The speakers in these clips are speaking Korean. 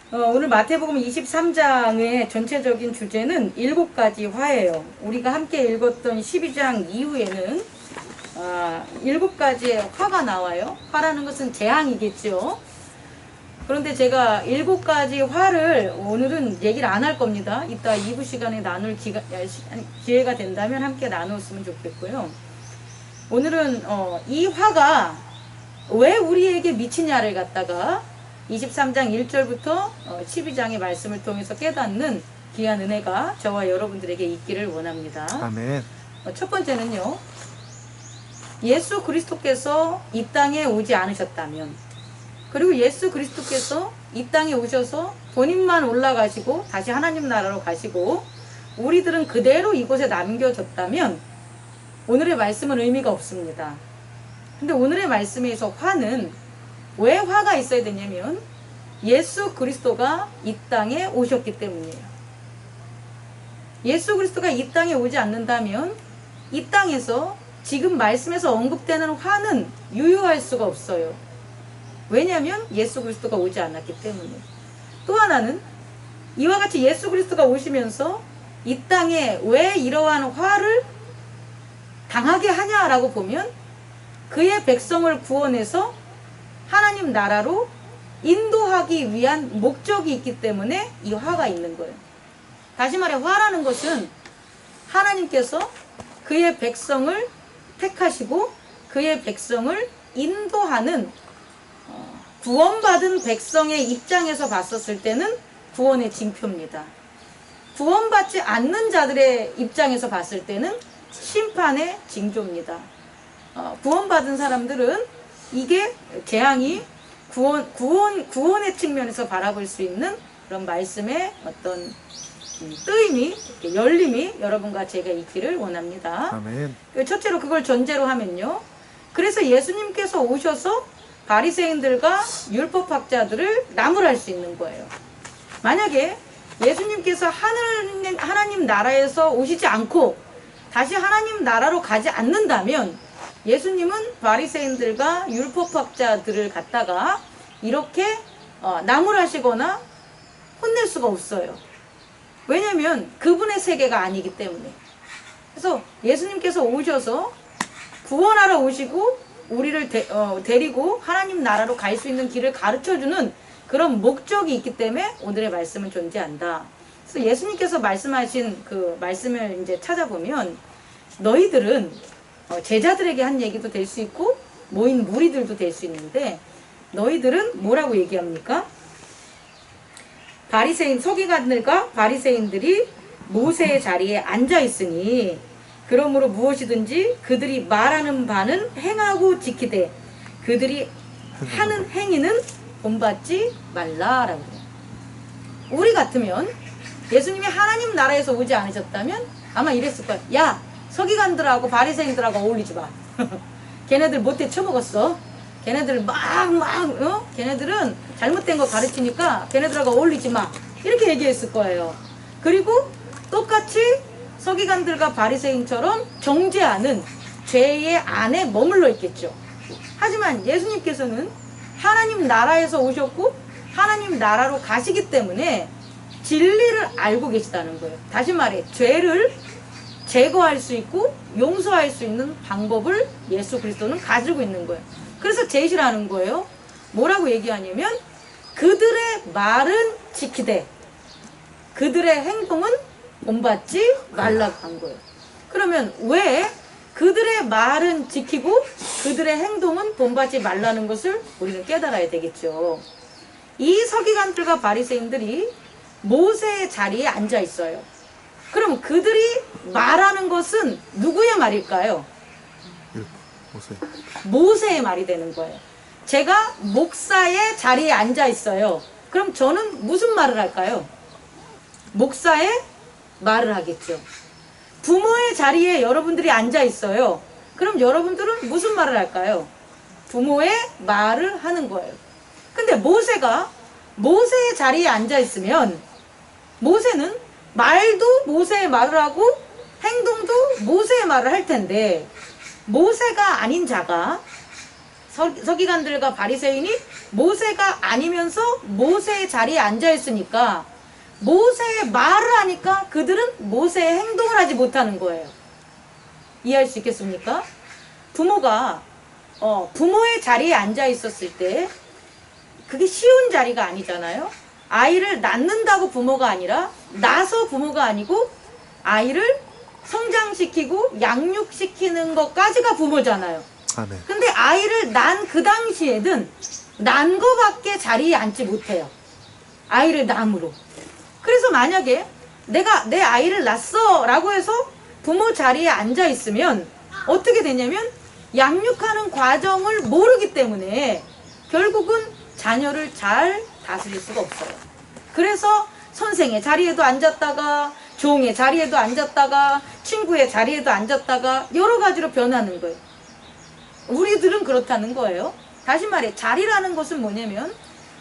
오늘 마태복음 23장의 전체적인 주제는 7가지 화예요. 우리가 함께 읽었던 12장 이후에는 7가지의 화가 나와요. 화라는 것은 재앙이겠죠. 그런데 제가 7가지 화를 오늘은 얘기를 안 할 겁니다. 이따 2부 시간에 나눌 기회가 된다면 함께 나눴으면 좋겠고요. 오늘은 이 화가 왜 우리에게 미치냐를 갖다가 23장 1절부터 12장의 말씀을 통해서 깨닫는 귀한 은혜가 저와 여러분들에게 있기를 원합니다. 아멘. 첫 번째는요, 예수 그리스도께서 이 땅에 오지 않으셨다면, 그리고 예수 그리스도께서 이 땅에 오셔서 본인만 올라가시고 다시 하나님 나라로 가시고 우리들은 그대로 이곳에 남겨졌다면 오늘의 말씀은 의미가 없습니다. 근데 오늘의 말씀에서 화는 왜 화가 있어야 되냐면 예수 그리스도가 이 땅에 오셨기 때문이에요. 예수 그리스도가 이 땅에 오지 않는다면 이 땅에서 지금 말씀에서 언급되는 화는 유효할 수가 없어요. 왜냐하면 예수 그리스도가 오지 않았기 때문에. 또 하나는 이와 같이 예수 그리스도가 오시면서 이 땅에 왜 이러한 화를 당하게 하냐라고 보면 그의 백성을 구원해서 하나님 나라로 인도하기 위한 목적이 있기 때문에 이 화가 있는 거예요. 다시 말해 화라는 것은 하나님께서 그의 백성을 택하시고 그의 백성을 인도하는 구원받은 백성의 입장에서 봤었을 때는 구원의 징표입니다. 구원받지 않는 자들의 입장에서 봤을 때는 심판의 징조입니다. 구원받은 사람들은 이게 재앙이 구원의 측면에서 바라볼 수 있는 그런 말씀의 어떤 뜨임이, 열림이 여러분과 제가 있기를 원합니다. 아멘. 첫째로 그걸 전제로 하면요. 그래서 예수님께서 오셔서 바리새인들과 율법학자들을 나무랄 수 있는 거예요. 만약에 예수님께서 하나님 나라에서 오시지 않고 다시 하나님 나라로 가지 않는다면 예수님은 바리새인들과 율법학자들을 갖다가 이렇게 나무라시거나 혼낼 수가 없어요. 왜냐하면 그분의 세계가 아니기 때문에. 그래서 예수님께서 오셔서 구원하러 오시고 우리를 데리고 하나님 나라로 갈 수 있는 길을 가르쳐주는 그런 목적이 있기 때문에 오늘의 말씀은 존재한다. 그래서 예수님께서 말씀하신 그 말씀을 이제 찾아보면 너희들은 제자들에게 한 얘기도 될 수 있고 모인 무리들도 될 수 있는데 너희들은 뭐라고 얘기합니까? 서기관들과 바리새인들이 모세의 자리에 앉아 있으니 그러므로 무엇이든지 그들이 말하는 바는 행하고 지키되 그들이 하는 행위는 본받지 말라라고 해요. 우리 같으면 예수님이 하나님 나라에서 오지 않으셨다면 아마 이랬을 거예요. 야, 서기관들하고 바리새인들하고 어울리지 마. 걔네들 못돼 처먹었어. 걔네들 걔네들은 잘못된 거 가르치니까 걔네들하고 어울리지 마. 이렇게 얘기했을 거예요. 그리고 똑같이 서기관들과 바리새인처럼 정죄하는 죄의 안에 머물러 있겠죠. 하지만 예수님께서는 하나님 나라에서 오셨고 하나님 나라로 가시기 때문에 진리를 알고 계시다는 거예요. 다시 말해 죄를 제거할 수 있고 용서할 수 있는 방법을 예수 그리스도는 가지고 있는 거예요. 그래서 제시를 하는 거예요. 뭐라고 얘기하냐면 그들의 말은 지키되 그들의 행동은 본받지 말라고 한 거예요. 그러면 왜 그들의 말은 지키고 그들의 행동은 본받지 말라는 것을 우리는 깨달아야 되겠죠. 이 서기관들과 바리새인들이 모세의 자리에 앉아 있어요. 그럼 그들이 말하는 것은 누구의 말일까요? 모세의 말이 되는 거예요. 제가 목사의 자리에 앉아 있어요. 그럼 저는 무슨 말을 할까요? 목사의 말을 하겠죠. 부모의 자리에 여러분들이 앉아 있어요. 그럼 여러분들은 무슨 말을 할까요? 부모의 말을 하는 거예요. 근데 모세가 모세의 자리에 앉아 있으면 모세는 말도 모세의 말을 하고 행동도 모세의 말을 할 텐데 모세가 아닌 자가 서기관들과 바리새인이 모세가 아니면서 모세의 자리에 앉아 있으니까 모세의 말을 하니까 그들은 모세의 행동을 하지 못하는 거예요. 이해할 수 있겠습니까? 부모가 부모의 자리에 앉아 있었을 때 그게 쉬운 자리가 아니잖아요. 아이를 낳는다고 부모가 아니라 낳아서 부모가 아니고 아이를 성장시키고 양육시키는 것까지가 부모잖아요. 아멘. 근데 아이를 낳은 그 당시에는 난 거밖에 자리에 앉지 못해요. 아이를 낳음으로. 그래서 만약에 내가 내 아이를 낳았어 라고 해서 부모 자리에 앉아 있으면 어떻게 되냐면 양육하는 과정을 모르기 때문에 결국은 자녀를 잘 다스릴 수가 없어요. 그래서 선생의 자리에도 앉았다가 종의 자리에도 앉았다가 친구의 자리에도 앉았다가 여러 가지로 변하는 거예요. 우리들은 그렇다는 거예요. 다시 말해 자리라는 것은 뭐냐면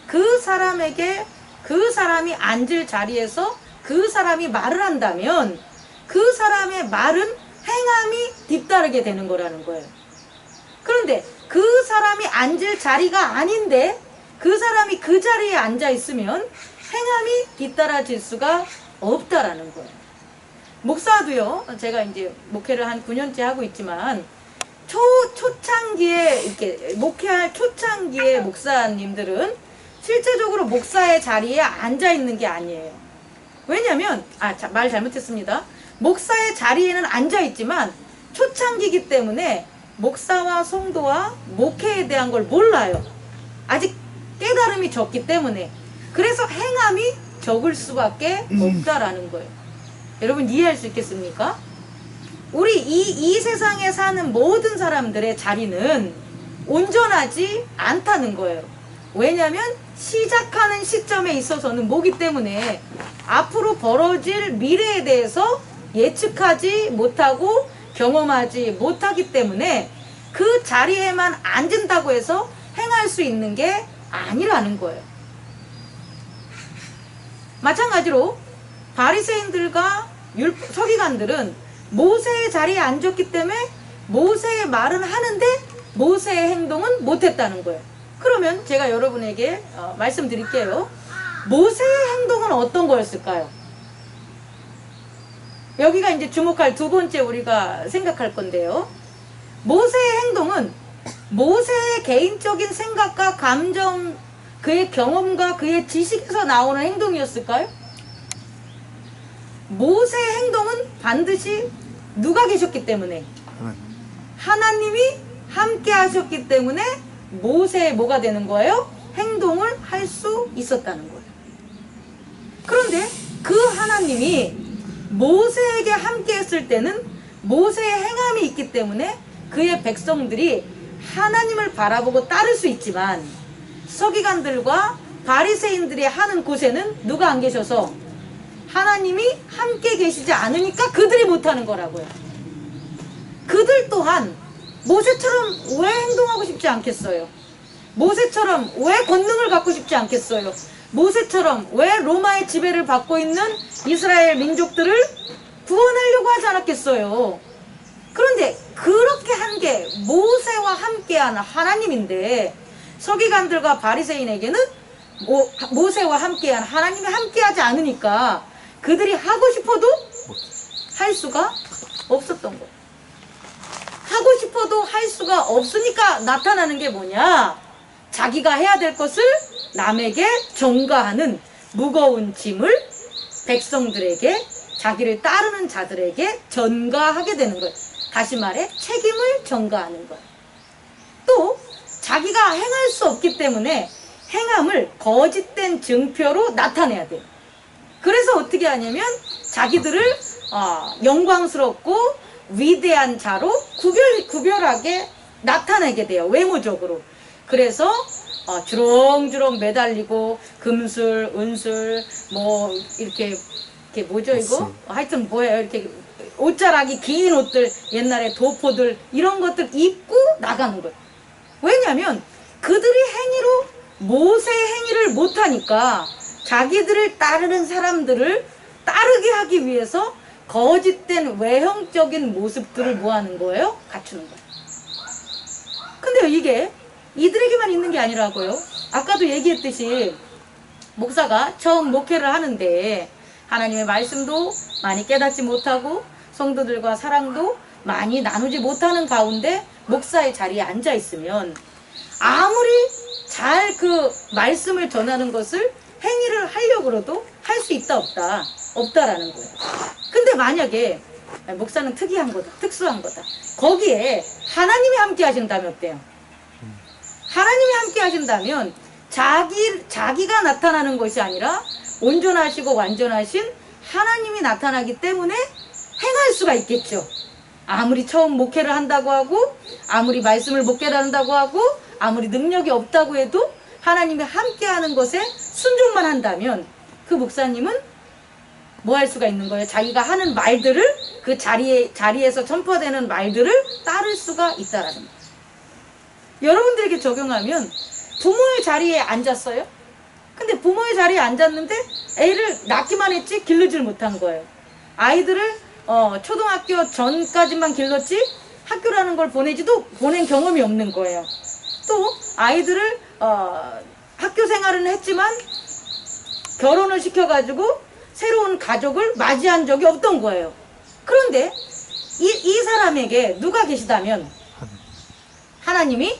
그 사람에게 그 사람이 앉을 자리에서 그 사람이 말을 한다면 그 사람의 말은 행함이 뒤따르게 되는 거라는 거예요. 그런데 그 사람이 앉을 자리가 아닌데 그 사람이 그 자리에 앉아 있으면 행함이 뒤따라질 수가 없다라는 거예요. 목사도요, 제가 이제 목회를 한 9년째 하고 있지만 초창기에 이렇게 목회할 초창기에 목사님들은 실제적으로 목사의 자리에 앉아 있는 게 아니에요. 왜냐면 말 잘못했습니다. 목사의 자리에는 앉아 있지만 초창기이기 때문에 목사와 성도와 목회에 대한 걸 몰라요. 아직 깨달음이 적기 때문에. 그래서 행함이 적을 수밖에 없다라는 거예요. 여러분 이해할 수 있겠습니까? 우리 이 세상에 사는 모든 사람들의 자리는 온전하지 않다는 거예요. 왜냐하면 시작하는 시점에 있어서는 뭐기 때문에 앞으로 벌어질 미래에 대해서 예측하지 못하고 경험하지 못하기 때문에 그 자리에만 앉은다고 해서 행할 수 있는 게 아니라는 거예요. 마찬가지로 바리새인들과 서기관들은 모세의 자리에 앉았기 때문에 모세의 말은 하는데 모세의 행동은 못했다는 거예요. 그러면 제가 여러분에게 말씀드릴게요. 모세의 행동은 어떤 거였을까요? 여기가 이제 주목할 두 번째 우리가 생각할 건데요. 모세의 행동은 모세의 개인적인 생각과 감정, 그의 경험과 그의 지식에서 나오는 행동이었을까요? 모세의 행동은 반드시 누가 계셨기 때문에? 하나님이 함께 하셨기 때문에 모세의 뭐가 되는 거예요? 행동을 할 수 있었다는 거예요. 그런데 그 하나님이 모세에게 함께 했을 때는 모세의 행함이 있기 때문에 그의 백성들이 하나님을 바라보고 따를 수 있지만 서기관들과 바리새인들이 하는 곳에는 누가 안 계셔서 하나님이 함께 계시지 않으니까 그들이 못하는 거라고요. 그들 또한 모세처럼 왜 행동하고 싶지 않겠어요? 모세처럼 왜 권능을 갖고 싶지 않겠어요? 모세처럼 왜 로마의 지배를 받고 있는 이스라엘 민족들을 구원하려고 하지 않았겠어요? 그런데 그렇게 한 게 모세와 함께한 하나님인데 서기관들과 바리새인에게는 모세와 함께한 하나님이 함께하지 않으니까 그들이 하고 싶어도 할 수가 없었던 거예요. 하고 싶어도 할 수가 없으니까 나타나는 게 뭐냐? 자기가 해야 될 것을 남에게 전가하는 무거운 짐을 백성들에게, 자기를 따르는 자들에게 전가하게 되는 거예요. 다시 말해 책임을 전가하는 거예요. 또 자기가 행할 수 없기 때문에 행함을 거짓된 증표로 나타내야 돼요. 그래서 어떻게 하냐면 자기들을 영광스럽고 위대한 자로 구별하게 나타내게 돼요. 외모적으로. 그래서 주렁주렁 매달리고 금술, 은술, 뭐 이렇게 뭐죠 이거? 하여튼 뭐예요? 이렇게 옷자락이 긴 옷들, 옛날에 도포들 이런 것들 입고 나가는 거예요. 왜냐면 그들이 행위로 모세의 행위를 못하니까 자기들을 따르는 사람들을 따르게 하기 위해서 거짓된 외형적인 모습들을 뭐 하는 거예요? 갖추는 거예요. 근데 이게 이들에게만 있는 게 아니라고요. 아까도 얘기했듯이 목사가 처음 목회를 하는데 하나님의 말씀도 많이 깨닫지 못하고 성도들과 사랑도 많이 나누지 못하는 가운데 목사의 자리에 앉아 있으면 아무리 잘 그 말씀을 전하는 것을 행위를 하려고 해도 할 수 있다 없다 없다라는 거예요. 근데 만약에 목사는 특이한 거다, 특수한 거다, 거기에 하나님이 함께 하신다면 어때요? 하나님이 함께 하신다면 자기가 나타나는 것이 아니라 온전하시고 완전하신 하나님이 나타나기 때문에 행할 수가 있겠죠. 아무리 처음 목회를 한다고 하고 아무리 말씀을 목회를 한다고 하고 아무리 능력이 없다고 해도 하나님이 함께하는 것에 순종만 한다면 그 목사님은 뭐 할 수가 있는 거예요? 자기가 하는 말들을 그 자리에서 선포되는 말들을 따를 수가 있다라는 거예요. 여러분들에게 적용하면 부모의 자리에 앉았어요? 근데 부모의 자리에 앉았는데 애를 낳기만 했지 기르질 못한 거예요. 아이들을 초등학교 전까지만 길렀지 학교라는 걸 보낸 경험이 없는 거예요. 또 아이들을 학교 생활은 했지만 결혼을 시켜가지고 새로운 가족을 맞이한 적이 없던 거예요. 그런데 이 사람에게 누가 계시다면 하나님이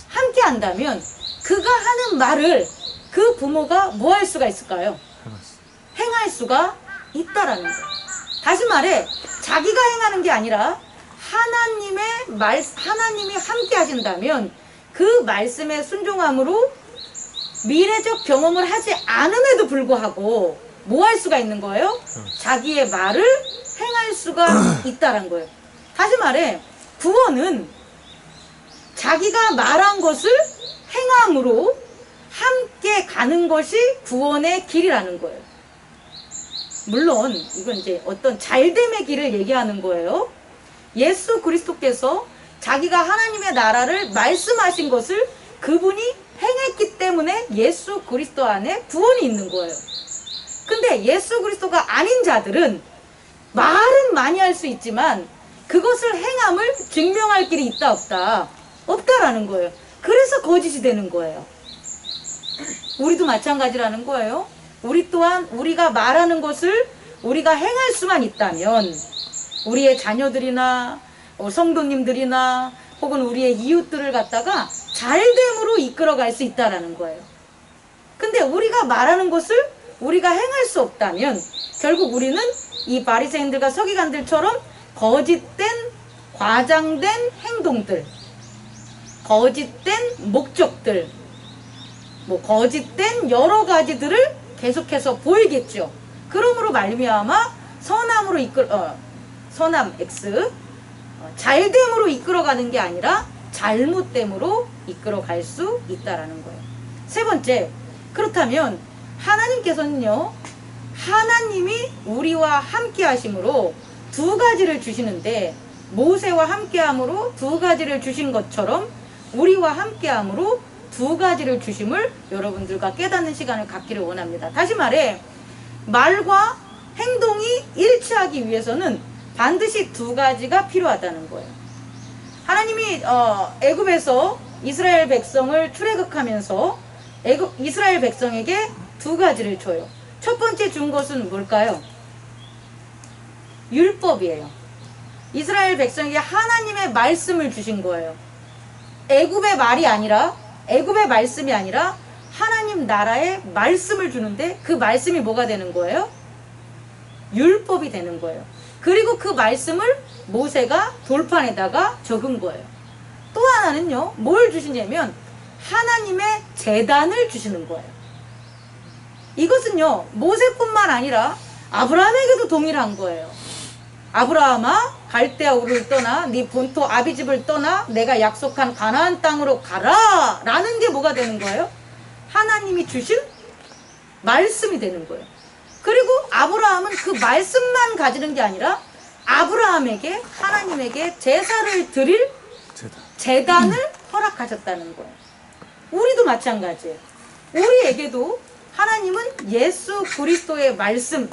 함께 한다면 그가 하는 말을 그 부모가 뭐 할 수가 있을까요? 행할 수가 있다라는 거예요. 다시 말해 자기가 행하는 게 아니라 하나님이 함께 하신다면 그 말씀에 순종함으로 미래적 경험을 하지 않음에도 불구하고 뭐 할 수가 있는 거예요? 자기의 말을 행할 수가 있다는 거예요. 다시 말해 구원은 자기가 말한 것을 행함으로 함께 가는 것이 구원의 길이라는 거예요. 물론 이건 이제 어떤 잘됨의 길을 얘기하는 거예요. 예수 그리스도께서 자기가 하나님의 나라를 말씀하신 것을 그분이 행했기 때문에 예수 그리스도 안에 구원이 있는 거예요. 근데 예수 그리스도가 아닌 자들은 말은 많이 할 수 있지만 그것을 행함을 증명할 길이 있다 없다? 없다라는 거예요. 그래서 거짓이 되는 거예요. 우리도 마찬가지라는 거예요. 우리 또한 우리가 말하는 것을 우리가 행할 수만 있다면 우리의 자녀들이나 성도님들이나 혹은 우리의 이웃들을 갖다가 잘됨으로 이끌어갈 수 있다라는 거예요. 근데 우리가 말하는 것을 우리가 행할 수 없다면 결국 우리는 이 바리새인들과 서기관들처럼 거짓된 과장된 행동들, 거짓된 목적들, 거짓된 여러 가지들을 계속해서 보이겠죠. 그러므로 말미암아 선함 X 잘됨으로 이끌어가는 게 아니라 잘못됨으로 이끌어갈 수 있다라는 거예요. 세 번째, 그렇다면 하나님께서는요, 하나님이 우리와 함께 하심으로 두 가지를 주시는데 모세와 함께 함으로 두 가지를 주신 것처럼 우리와 함께 함으로 두 가지를 주심을 여러분들과 깨닫는 시간을 갖기를 원합니다. 다시 말해 말과 행동이 일치하기 위해서는 반드시 두 가지가 필요하다는 거예요. 하나님이 애굽에서 이스라엘 백성을 출애굽하면서 이스라엘 백성에게 두 가지를 줘요. 첫 번째 준 것은 뭘까요? 율법이에요. 이스라엘 백성에게 하나님의 말씀을 주신 거예요. 애굽의 말이 아니라 애굽의 말씀이 아니라 하나님 나라의 말씀을 주는데 그 말씀이 뭐가 되는 거예요? 율법이 되는 거예요. 그리고 그 말씀을 모세가 돌판에다가 적은 거예요. 또 하나는요, 뭘 주시냐면 하나님의 제단을 주시는 거예요. 이것은요, 모세뿐만 아니라 아브라함에게도 동일한 거예요. 아브라함아, 갈대아 우르를 떠나 네 본토 아비집을 떠나 내가 약속한 가나안 땅으로 가라 라는 게 뭐가 되는 거예요? 하나님이 주신 말씀이 되는 거예요. 그리고 아브라함은 그 말씀만 가지는 게 아니라 아브라함에게 하나님에게 제사를 드릴 제단을 허락하셨다는 거예요. 우리도 마찬가지예요. 우리에게도 하나님은 예수 그리스도의 말씀,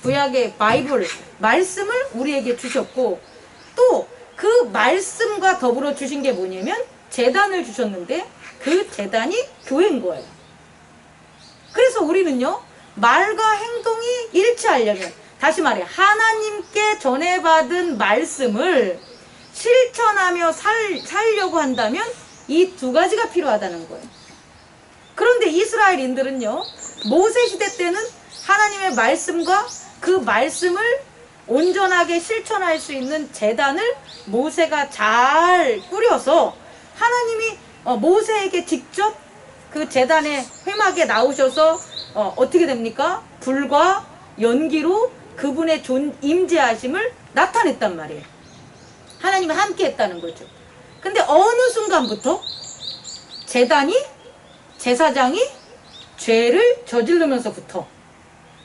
구약의 바이블 말씀을 우리에게 주셨고 또 그 말씀과 더불어 주신 게 뭐냐면 제단을 주셨는데 그 제단이 교회인 거예요. 그래서 우리는요, 말과 행동이 일치하려면, 다시 말해 하나님께 전해받은 말씀을 실천하며 살려고 한다면 이 두 가지가 필요하다는 거예요. 그런데 이스라엘인들은요, 모세 시대 때는 하나님의 말씀과 그 말씀을 온전하게 실천할 수 있는 제단을 모세가 잘 꾸려서 하나님이 모세에게 직접 그 제단의 회막에 나오셔서 어떻게 됩니까? 불과 연기로 그분의 임재하심을 나타냈단 말이에요. 하나님이 함께 했다는 거죠. 근데 어느 순간부터 제사장이 죄를 저지르면서부터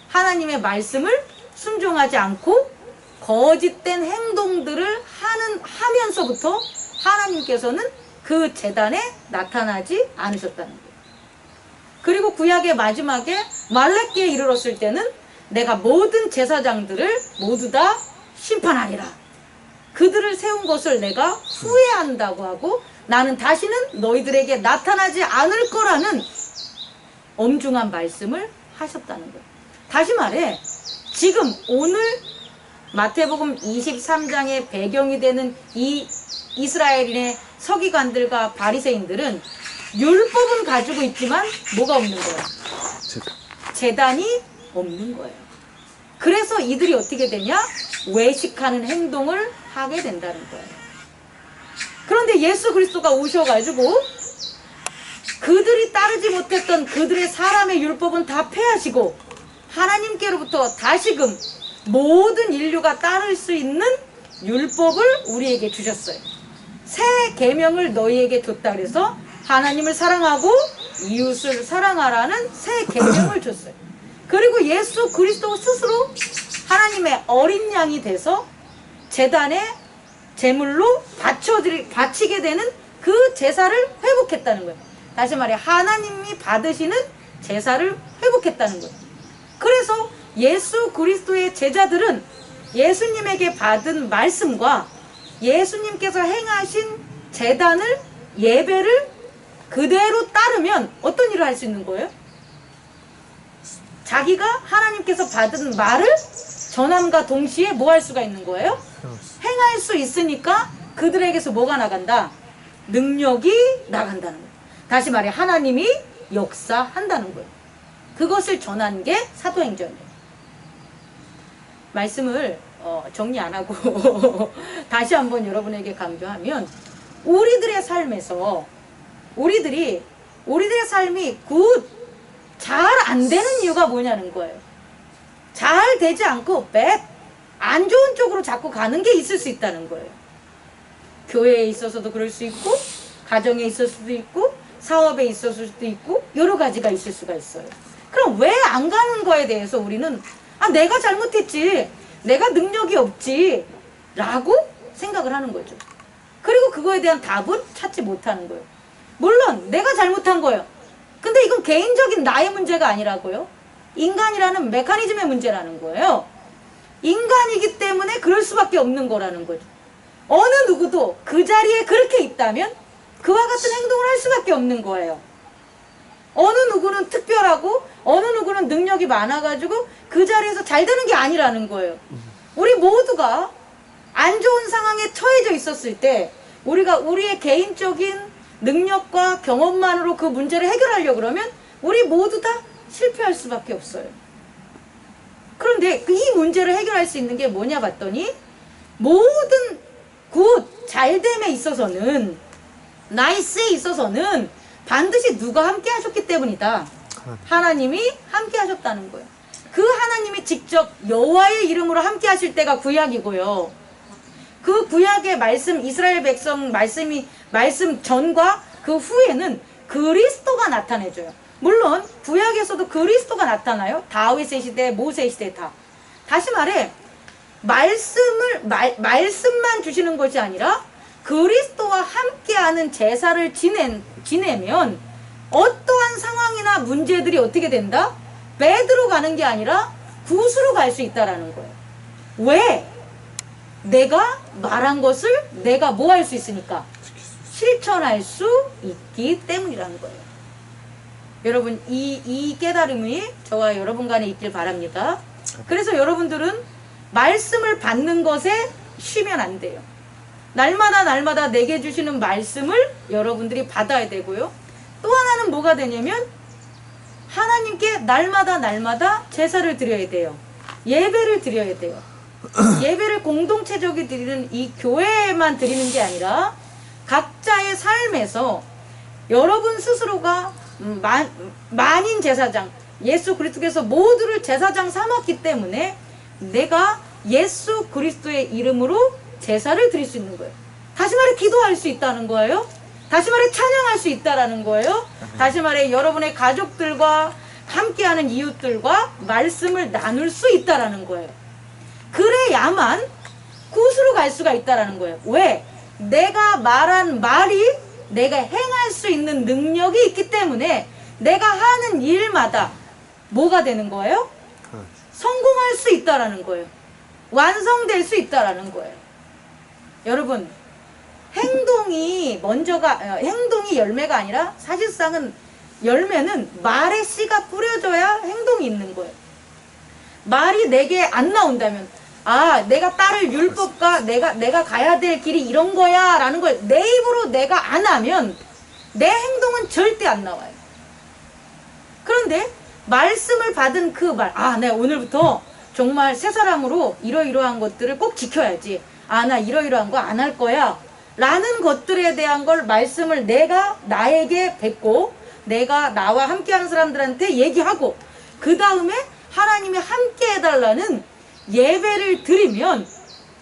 하나님의 말씀을 순종하지 않고 거짓된 행동들을 하면서부터 하나님께서는 그 제단에 나타나지 않으셨다는 거예요. 그리고 구약의 마지막에 말라기에 이르렀을 때는 내가 모든 제사장들을 모두 다 심판하리라. 그들을 세운 것을 내가 후회한다고 하고 나는 다시는 너희들에게 나타나지 않을 거라는 엄중한 말씀을 하셨다는 거예요. 다시 말해 지금 오늘 마태복음 23장의 배경이 되는 이 이스라엘인의 서기관들과 바리새인들은 율법은 가지고 있지만 뭐가 없는 거예요? 제단이 없는 거예요. 그래서 이들이 어떻게 되냐? 외식하는 행동을 하게 된다는 거예요. 그런데 예수 그리스도가 오셔가지고 그들이 따르지 못했던 그들의 사람의 율법은 다 폐하시고 하나님께로부터 다시금 모든 인류가 따를 수 있는 율법을 우리에게 주셨어요. 새 계명을 너희에게 줬다 그래서 하나님을 사랑하고 이웃을 사랑하라는 새 계명을 줬어요. 그리고 예수 그리스도 스스로 하나님의 어린 양이 돼서 제단에 제물로 바치게 되는 그 제사를 회복했다는 거예요. 다시 말해 하나님이 받으시는 제사를 회복했다는 거예요. 그래서 예수 그리스도의 제자들은 예수님에게 받은 말씀과 예수님께서 행하신 제단을 예배를 그대로 따르면 어떤 일을 할 수 있는 거예요? 자기가 하나님께서 받은 말을 전함과 동시에 뭐 할 수가 있는 거예요? 행할 수 있으니까 그들에게서 뭐가 나간다? 능력이 나간다는 거예요. 다시 말해 하나님이 역사한다는 거예요. 그것을 전한 게 사도행전이에요. 말씀을 정리 안 하고 다시 한번 여러분에게 강조하면 우리들의 삶에서 우리들의 삶이 잘 안 되는 이유가 뭐냐는 거예요. 잘 되지 않고 안 좋은 쪽으로 자꾸 가는 게 있을 수 있다는 거예요. 교회에 있어서도 그럴 수 있고 가정에 있을 수도 있고 사업에 있을 수도 있고 여러 가지가 있을 수가 있어요. 그럼 왜 안 가는 거에 대해서 우리는 내가 잘못했지, 내가 능력이 없지 라고 생각을 하는 거죠. 그리고 그거에 대한 답은 찾지 못하는 거예요. 물론 내가 잘못한 거예요. 근데 이건 개인적인 나의 문제가 아니라고요. 인간이라는 메커니즘의 문제라는 거예요. 인간이기 때문에 그럴 수밖에 없는 거라는 거죠. 어느 누구도 그 자리에 그렇게 있다면 그와 같은 행동을 할 수밖에 없는 거예요. 어느 누구는 특별하고 어느 누구는 능력이 많아가지고 그 자리에서 잘 되는 게 아니라는 거예요. 우리 모두가 안 좋은 상황에 처해져 있었을 때 우리가 우리의 개인적인 능력과 경험만으로 그 문제를 해결하려고 그러면 우리 모두 다 실패할 수밖에 없어요. 그런데 이 문제를 해결할 수 있는 게 뭐냐 봤더니 모든 잘됨에 있어서는 나이스에 있어서는 반드시 누가 함께 하셨기 때문이다. 하나님이 함께 하셨다는 거예요. 그 하나님이 직접 여호와의 이름으로 함께 하실 때가 구약이고요. 그 구약의 말씀, 이스라엘 백성 말씀 전과 그 후에는 그리스도가 나타내줘요. 물론 구약에서도 그리스도가 나타나요. 다윗의 시대, 모세의 시대 다. 다시 말해 말씀만 주시는 것이 아니라 그리스도와 함께하는 제사를 지내면 어떠한 상황이나 문제들이 어떻게 된다? 배드로 가는 게 아니라 굿으로 갈 수 있다라는 거예요. 왜? 내가 말한 것을 내가 뭐 할 수 있으니까? 실천할 수 있기 때문이라는 거예요. 여러분, 이 깨달음이 저와 여러분 간에 있길 바랍니다. 그래서 여러분들은 말씀을 받는 것에 쉬면 안 돼요. 날마다 내게 주시는 말씀을 여러분들이 받아야 되고요. 또 하나는 뭐가 되냐면 하나님께 날마다 제사를 드려야 돼요. 예배를 드려야 돼요. 예배를 공동체적으로 드리는 이 교회에만 드리는 게 아니라 각자의 삶에서 여러분 스스로가 만인 제사장, 예수 그리스도께서 모두를 제사장 삼았기 때문에 내가 예수 그리스도의 이름으로 제사를 드릴 수 있는 거예요. 다시 말해 기도할 수 있다는 거예요. 다시 말해 찬양할 수 있다라는 거예요. 다시 말해 여러분의 가족들과 함께하는 이웃들과 말씀을 나눌 수 있다라는 거예요. 그래야만 구수로 갈 수가 있다라는 거예요. 왜? 내가 말한 말이 내가 행할 수 있는 능력이 있기 때문에 내가 하는 일마다 뭐가 되는 거예요? 성공할 수 있다라는 거예요. 완성될 수 있다라는 거예요. 여러분, 행동이 열매가 아니라 사실상은 열매는 말의 씨가 뿌려져야 행동이 있는 거예요. 말이 내게 안 나온다면 내가 따를 율법과 내가 가야 될 길이 이런 거야 라는 걸 내 입으로 내가 안 하면 내 행동은 절대 안 나와요. 그런데 말씀을 받은 그 말, 내가 오늘부터 정말 새 사람으로 이러이러한 것들을 꼭 지켜야지. 나 이러이러한 거 안 할 거야 라는 것들에 대한 걸 말씀을 내가 나에게 뱉고 내가 나와 함께하는 사람들한테 얘기하고 그 다음에 하나님이 함께 해달라는 예배를 드리면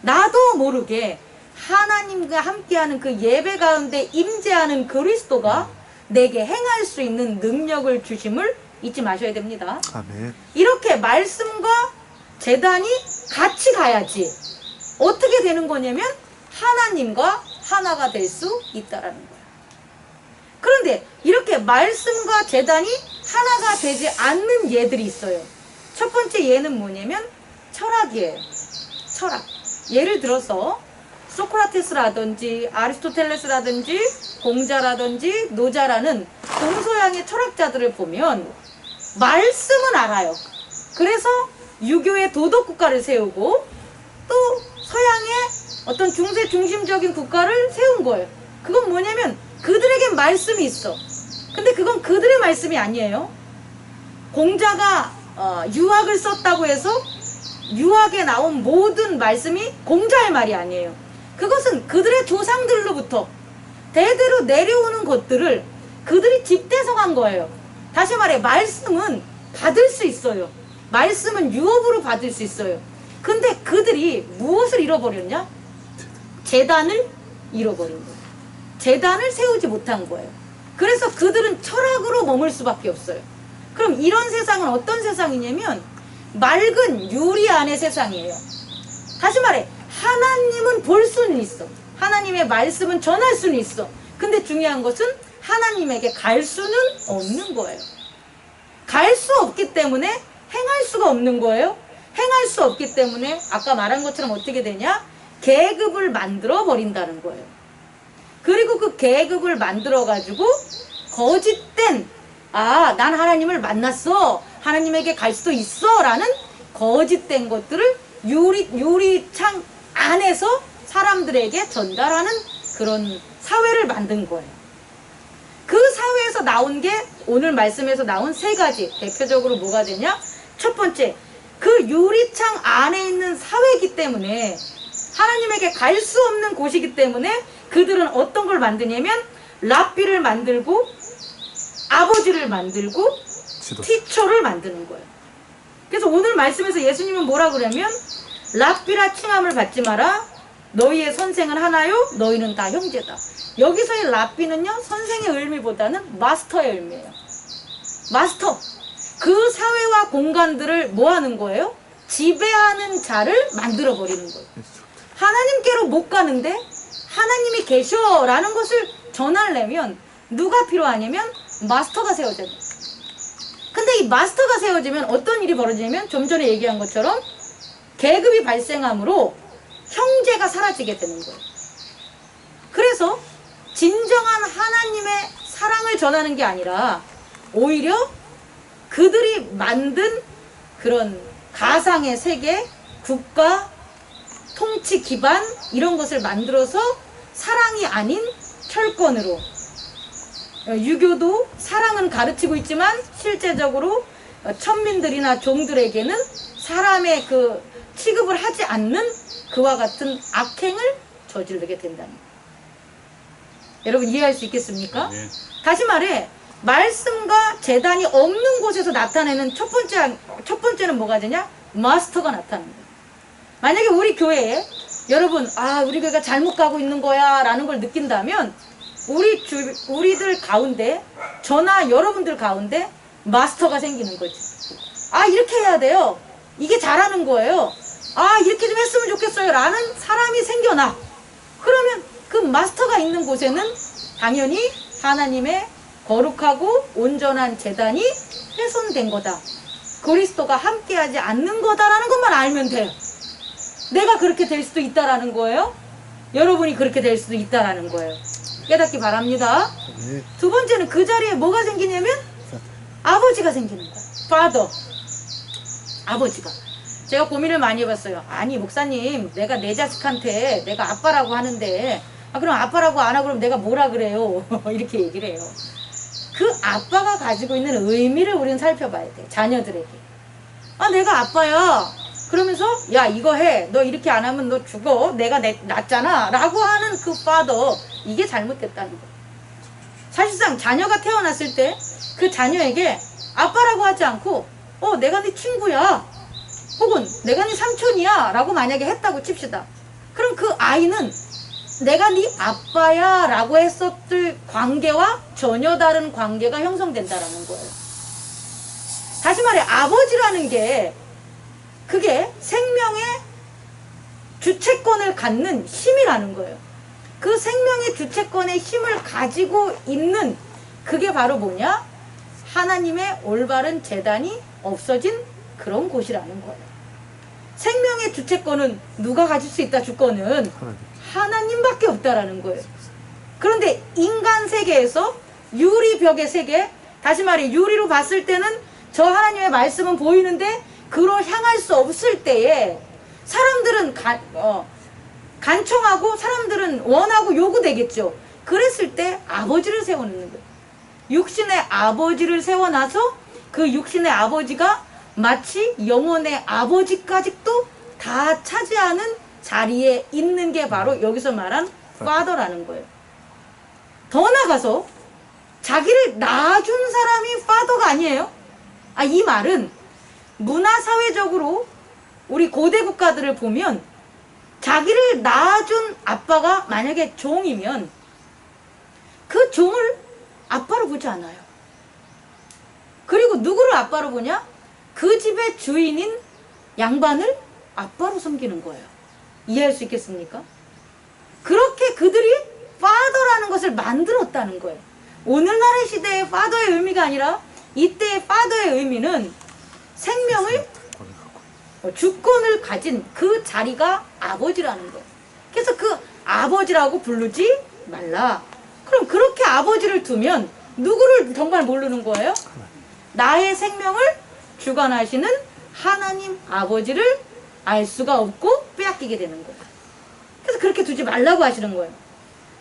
나도 모르게 하나님과 함께하는 그 예배 가운데 임재하는 그리스도가 내게 행할 수 있는 능력을 주심을 잊지 마셔야 됩니다. 아멘. 이렇게 말씀과 제단이 같이 가야지 어떻게 되는 거냐면 하나님과 하나가 될 수 있다라는 거예요. 그런데 이렇게 말씀과 제단이 하나가 되지 않는 예들이 있어요. 첫 번째 예는 뭐냐면 철학이에요. 철학. 예를 들어서 소크라테스라든지 아리스토텔레스라든지 공자라든지 노자라는 동서양의 철학자들을 보면 말씀은 알아요. 그래서 유교의 도덕국가를 세우고 또 서양의 어떤 중세 중심적인 국가를 세운 거예요. 그건 뭐냐면 그들에겐 말씀이 있어. 근데 그건 그들의 말씀이 아니에요. 공자가 유학을 썼다고 해서 유학에 나온 모든 말씀이 공자의 말이 아니에요. 그것은 그들의 조상들로부터 대대로 내려오는 것들을 그들이 집대성한 거예요. 다시 말해 말씀은 받을 수 있어요. 말씀은 유업으로 받을 수 있어요. 근데 그들이 무엇을 잃어버렸냐? 제단을 잃어버린 거예요. 제단을 세우지 못한 거예요. 그래서 그들은 철학으로 머물 수밖에 없어요. 그럼 이런 세상은 어떤 세상이냐면 맑은 유리 안의 세상이에요. 다시 말해 하나님은 볼 수는 있어. 하나님의 말씀은 전할 수는 있어. 근데 중요한 것은 하나님에게 갈 수는 없는 거예요. 갈 수 없기 때문에 행할 수가 없는 거예요. 행할 수 없기 때문에 아까 말한 것처럼 어떻게 되냐? 계급을 만들어 버린다는 거예요. 그리고 그 계급을 만들어 가지고 거짓된 난 하나님을 만났어. 하나님에게 갈 수도 있어. 라는 거짓된 것들을 유리창 안에서 사람들에게 전달하는 그런 사회를 만든 거예요. 그 사회에서 나온 게 오늘 말씀에서 나온 세 가지. 대표적으로 뭐가 되냐? 첫 번째, 그 유리창 안에 있는 사회이기 때문에 하나님에게 갈 수 없는 곳이기 때문에 그들은 어떤 걸 만드냐면 랍비를 만들고 아버지를 만들고 티처를 만드는 거예요. 그래서 오늘 말씀에서 예수님은 뭐라 그러냐면 랍비라 칭함을 받지 마라. 너희의 선생은 하나요? 너희는 다 형제다. 여기서의 랍비는요, 선생의 의미보다는 마스터의 의미예요. 마스터. 그 사회와 공간들을 뭐 하는 거예요? 지배하는 자를 만들어 버리는 거예요. 하나님께로 못 가는데 하나님이 계셔라는 것을 전하려면 누가 필요하냐면 마스터가 세워져야 돼요. 근데 이 마스터가 세워지면 어떤 일이 벌어지냐면 좀 전에 얘기한 것처럼 계급이 발생함으로 형제가 사라지게 되는 거예요. 그래서 진정한 하나님의 사랑을 전하는 게 아니라 오히려 그들이 만든 그런 가상의 세계, 국가, 통치 기반 이런 것을 만들어서 사랑이 아닌 철권으로, 유교도 사랑은 가르치고 있지만 실제적으로 천민들이나 종들에게는 사람의 그 취급을 하지 않는 그와 같은 악행을 저지르게 된다는 거예요. 여러분 이해할 수 있겠습니까? 네. 다시 말해 말씀과 제단이 없는 곳에서 나타내는 첫 번째는 뭐가 되냐? 마스터가 나타나는 거예요. 만약에 우리 교회에 여러분 우리 교회가 잘못 가고 있는 거야 라는 걸 느낀다면 우리들 가운데 저나 여러분들 가운데 마스터가 생기는 거지. 이렇게 해야 돼요. 이게 잘하는 거예요. 이렇게 좀 했으면 좋겠어요 라는 사람이 생겨나. 그러면 그 마스터가 있는 곳에는 당연히 하나님의 거룩하고 온전한 제단이 훼손된 거다. 그리스도가 함께하지 않는 거다라는 것만 알면 돼요. 내가 그렇게 될 수도 있다라는 거예요. 여러분이 그렇게 될 수도 있다라는 거예요. 깨닫기 바랍니다. 두 번째는 그 자리에 뭐가 생기냐면 아버지가 생기는 거예요. Father. 아버지가. 제가 고민을 많이 해봤어요. 아니 목사님, 내가 내 자식한테 내가 아빠라고 하는데 그럼 아빠라고 안 하고 그럼 내가 뭐라 그래요? 이렇게 얘기를 해요. 그 아빠가 가지고 있는 의미를 우리는 살펴봐야 돼. 자녀들에게. 내가 아빠야. 그러면서 야 이거 해. 너 이렇게 안 하면 너 죽어. 내가 낳았잖아. 라고 하는 그 father. 이게 잘못됐다는 거예요. 사실상 자녀가 태어났을 때 그 자녀에게 아빠라고 하지 않고 내가 네 친구야. 혹은 내가 네 삼촌이야. 라고 만약에 했다고 칩시다. 그럼 그 아이는 내가 네 아빠야 라고 했었을 관계와 전혀 다른 관계가 형성된다라는 거예요. 다시 말해 아버지라는 게 그게 생명의 주체권을 갖는 힘이라는 거예요. 그 생명의 주체권의 힘을 가지고 있는 그게 바로 뭐냐? 하나님의 올바른 제단이 없어진 그런 곳이라는 거예요. 생명의 주체권은 누가 가질 수 있다? 주권은 하나님밖에 없다라는 거예요. 그런데 인간 세계에서 유리벽의 세계, 다시 말해 유리로 봤을 때는 저 하나님의 말씀은 보이는데 그로 향할 수 없을 때에 사람들은 간청하고 사람들은 원하고 요구되겠죠. 그랬을 때 아버지를 세워놓는 거예요. 육신의 아버지를 세워놔서 그 육신의 아버지가 마치 영혼의 아버지까지도 다 차지하는 자리에 있는 게 바로 여기서 말한 father라는 거예요. 더 나가서 자기를 낳아준 사람이 father가 아니에요. 이 말은 문화사회적으로 우리 고대 국가들을 보면 자기를 낳아준 아빠가 만약에 종이면 그 종을 아빠로 보지 않아요. 그리고 누구를 아빠로 보냐? 그 집의 주인인 양반을 아빠로 섬기는 거예요. 이해할 수 있겠습니까? 그렇게 그들이 father라는 것을 만들었다는 거예요. 오늘날의 시대의 father의 의미가 아니라 이때의 father의 의미는 생명을 주권을 가진 그 자리가 아버지라는 거예요. 그래서 그 아버지라고 부르지 말라. 그럼 그렇게 아버지를 두면 누구를 정말 모르는 거예요? 나의 생명을 주관하시는 하나님 아버지를 알 수가 없고 빼앗기게 되는 거예요. 그래서 그렇게 두지 말라고 하시는 거예요.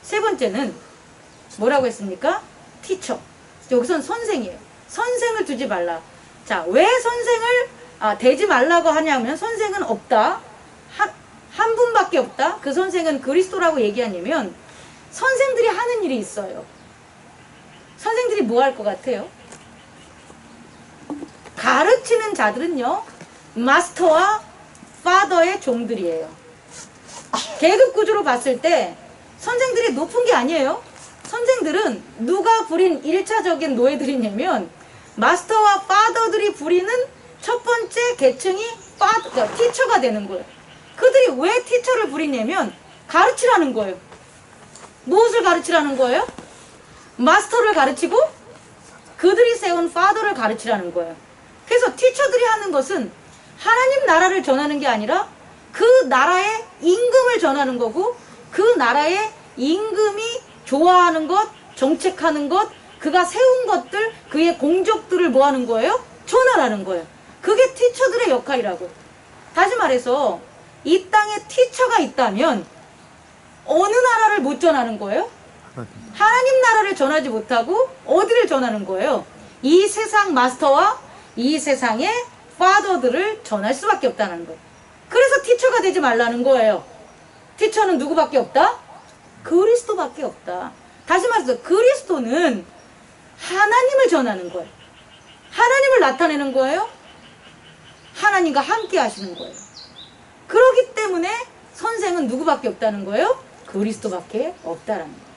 세 번째는 뭐라고 했습니까? 티처. 여기선 선생이에요. 선생을 두지 말라. 자, 왜 선생을 되지 말라고 하냐면 선생은 없다. 한 분밖에 없다. 그 선생은 그리스도라고 얘기하냐면 선생들이 하는 일이 있어요. 선생들이 뭐 할 것 같아요? 가르치는 자들은요, 마스터와 파더의 종들이에요. 계급 구조로 봤을 때 선생들이 높은 게 아니에요. 선생들은 누가 부린 1차적인 노예들이냐면 마스터와 파더들이 부리는 첫 번째 계층이 티처가 되는 거예요. 그들이 왜 티처를 부리냐면 가르치라는 거예요. 무엇을 가르치라는 거예요? 마스터를 가르치고 그들이 세운 파더를 가르치라는 거예요. 그래서 티처들이 하는 것은 하나님 나라를 전하는 게 아니라 그 나라의 임금을 전하는 거고 그 나라의 임금이 좋아하는 것, 정책하는 것, 그가 세운 것들, 그의 공적들을 뭐 하는 거예요? 전하라는 거예요. 그게 티처들의 역할이라고. 다시 말해서 이 땅에 티처가 있다면 어느 나라를 못 전하는 거예요? 하나님 나라를 전하지 못하고 어디를 전하는 거예요? 이 세상 마스터와 이 세상의 파더들을 전할 수밖에 없다는 거예요. 그래서 티처가 되지 말라는 거예요. 티처는 누구밖에 없다? 그리스도밖에 없다. 다시 말해서 그리스도는 하나님을 전하는 거예요. 하나님을 나타내는 거예요. 하나님과 함께 하시는 거예요. 그렇기 때문에 선생은 누구밖에 없다는 거예요? 그리스도밖에 없다라는 거예요.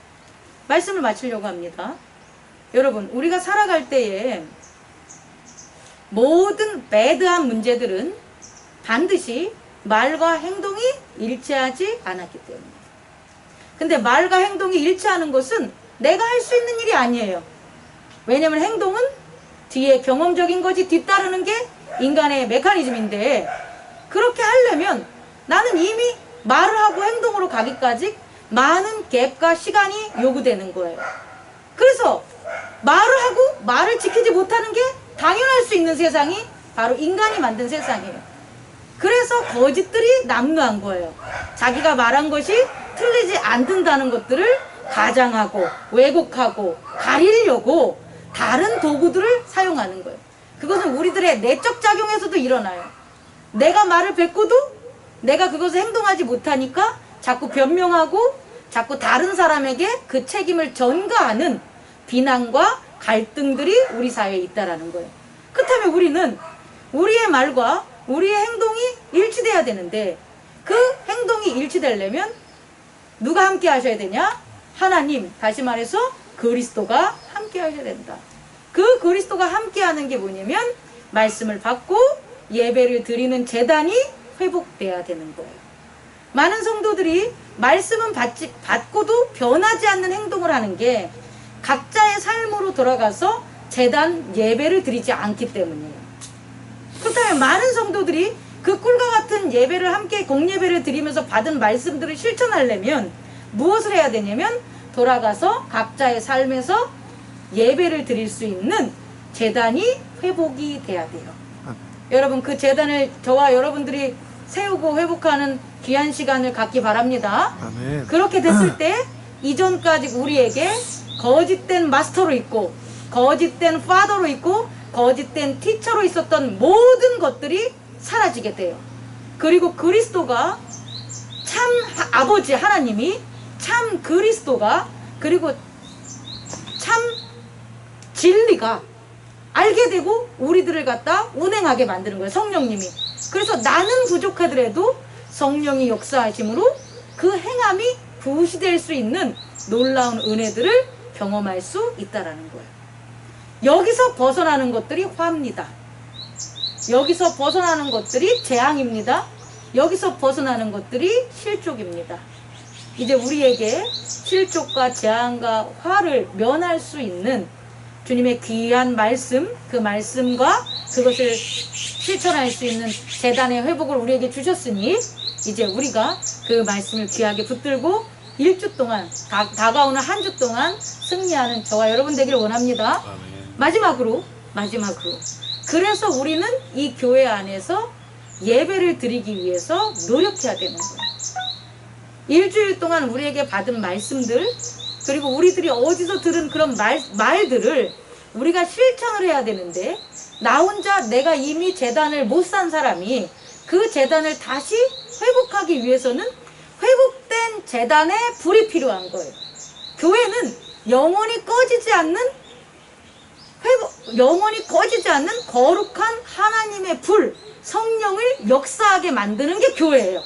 말씀을 마치려고 합니다. 여러분, 우리가 살아갈 때에 모든 배드한 문제들은 반드시 말과 행동이 일치하지 않았기 때문에. 근데 말과 행동이 일치하는 것은 내가 할 수 있는 일이 아니에요. 왜냐면 행동은 뒤에 경험적인 것이 뒤따르는 게 인간의 메커니즘인데, 그렇게 하려면 나는 이미 말을 하고 행동으로 가기까지 많은 갭과 시간이 요구되는 거예요. 그래서 말을 하고 말을 지키지 못하는 게 당연할 수 있는 세상이 바로 인간이 만든 세상이에요. 그래서 거짓들이 난무한 거예요. 자기가 말한 것이 틀리지 않는다는 것들을 가장하고 왜곡하고 가리려고 다른 도구들을 사용하는 거예요. 그것은 우리들의 내적 작용에서도 일어나요. 내가 말을 뱉고도 내가 그것을 행동하지 못하니까 자꾸 변명하고 자꾸 다른 사람에게 그 책임을 전가하는 비난과 갈등들이 우리 사회에 있다라는 거예요. 그렇다면 우리는 우리의 말과 우리의 행동이 일치돼야 되는데, 그 행동이 일치되려면 누가 함께 하셔야 되냐? 하나님, 다시 말해서 그리스도가 함께 하셔야 된다. 그 그리스도가 함께 하는 게 뭐냐면 말씀을 받고 예배를 드리는 제단이 회복돼야 되는 거예요. 많은 성도들이 말씀은 받고도 변하지 않는 행동을 하는 게 각자의 삶으로 돌아가서 제단 예배를 드리지 않기 때문이에요. 그렇다면 많은 성도들이 그 꿀과 같은 예배를 함께 공예배를 드리면서 받은 말씀들을 실천하려면 무엇을 해야 되냐면 돌아가서 각자의 삶에서 예배를 드릴 수 있는 제단이 회복이 돼야 돼요. 여러분, 그 제단을 저와 여러분들이 세우고 회복하는 귀한 시간을 갖기 바랍니다. 아멘. 그렇게 됐을 때 이전까지 우리에게 거짓된 마스터로 있고 거짓된 파더로 있고 거짓된 티처로 있었던 모든 것들이 사라지게 돼요. 그리고 그리스도가 참 아버지 하나님이 참 그리스도가 그리고 참 진리가 알게 되고 우리들을 갖다 운행하게 만드는 거예요. 성령님이. 그래서 나는 부족하더라도 성령이 역사하심으로 그 행함이 부시될 수 있는 놀라운 은혜들을 경험할 수 있다라는 거예요. 여기서 벗어나는 것들이 화입니다. 여기서 벗어나는 것들이 재앙입니다. 여기서 벗어나는 것들이 실족입니다. 이제 우리에게 실족과 재앙과 화를 면할 수 있는 주님의 귀한 말씀, 그 말씀과 그것을 실천할 수 있는 제단의 회복을 우리에게 주셨으니 이제 우리가 그 말씀을 귀하게 붙들고 1주 동안 다가오는 한 주 동안 승리하는 저와 여러분 되기를 원합니다. 마지막으로 그래서 우리는 이 교회 안에서 예배를 드리기 위해서 노력해야 되는 거예요. 일주일 동안 우리에게 받은 말씀들, 그리고 우리들이 어디서 들은 그런 말들을 우리가 실천을 해야 되는데, 나 혼자 내가 이미 제단을 못 산 사람이 그 제단을 다시 회복하기 위해서는 회복된 제단에 불이 필요한 거예요. 교회는 영원히 꺼지지 않는 거룩한 하나님의 불, 성령을 역사하게 만드는 게 교회예요.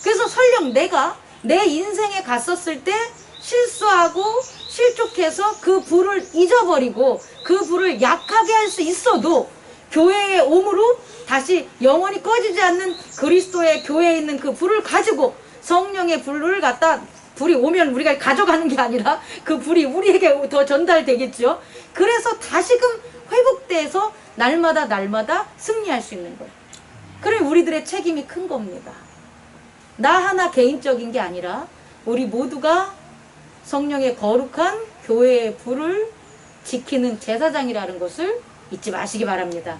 그래서 설령 내가 내 인생에 갔었을 때 실수하고 실족해서 그 불을 잊어버리고 그 불을 약하게 할 수 있어도 교회에 오므로 다시 영원히 꺼지지 않는 그리스도의 교회에 있는 그 불을 가지고 성령의 불을 갖다, 불이 오면 우리가 가져가는 게 아니라 그 불이 우리에게 더 전달되겠죠. 그래서 다시금 회복돼서 날마다 승리할 수 있는 거예요. 그럼 우리들의 책임이 큰 겁니다. 나 하나 개인적인 게 아니라 우리 모두가 성령의 거룩한 교회의 불을 지키는 제사장이라는 것을 잊지 마시기 바랍니다.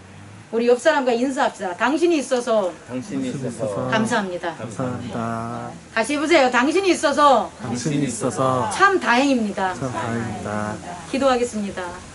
우리 옆 사람과 인사합시다. 당신이 있어서 당신이 있어서 감사합니다. 감사합니다. 다시 해보세요. 당신이 있어서 당신이 있어서 참 다행입니다. 참 다행입니다. 기도하겠습니다.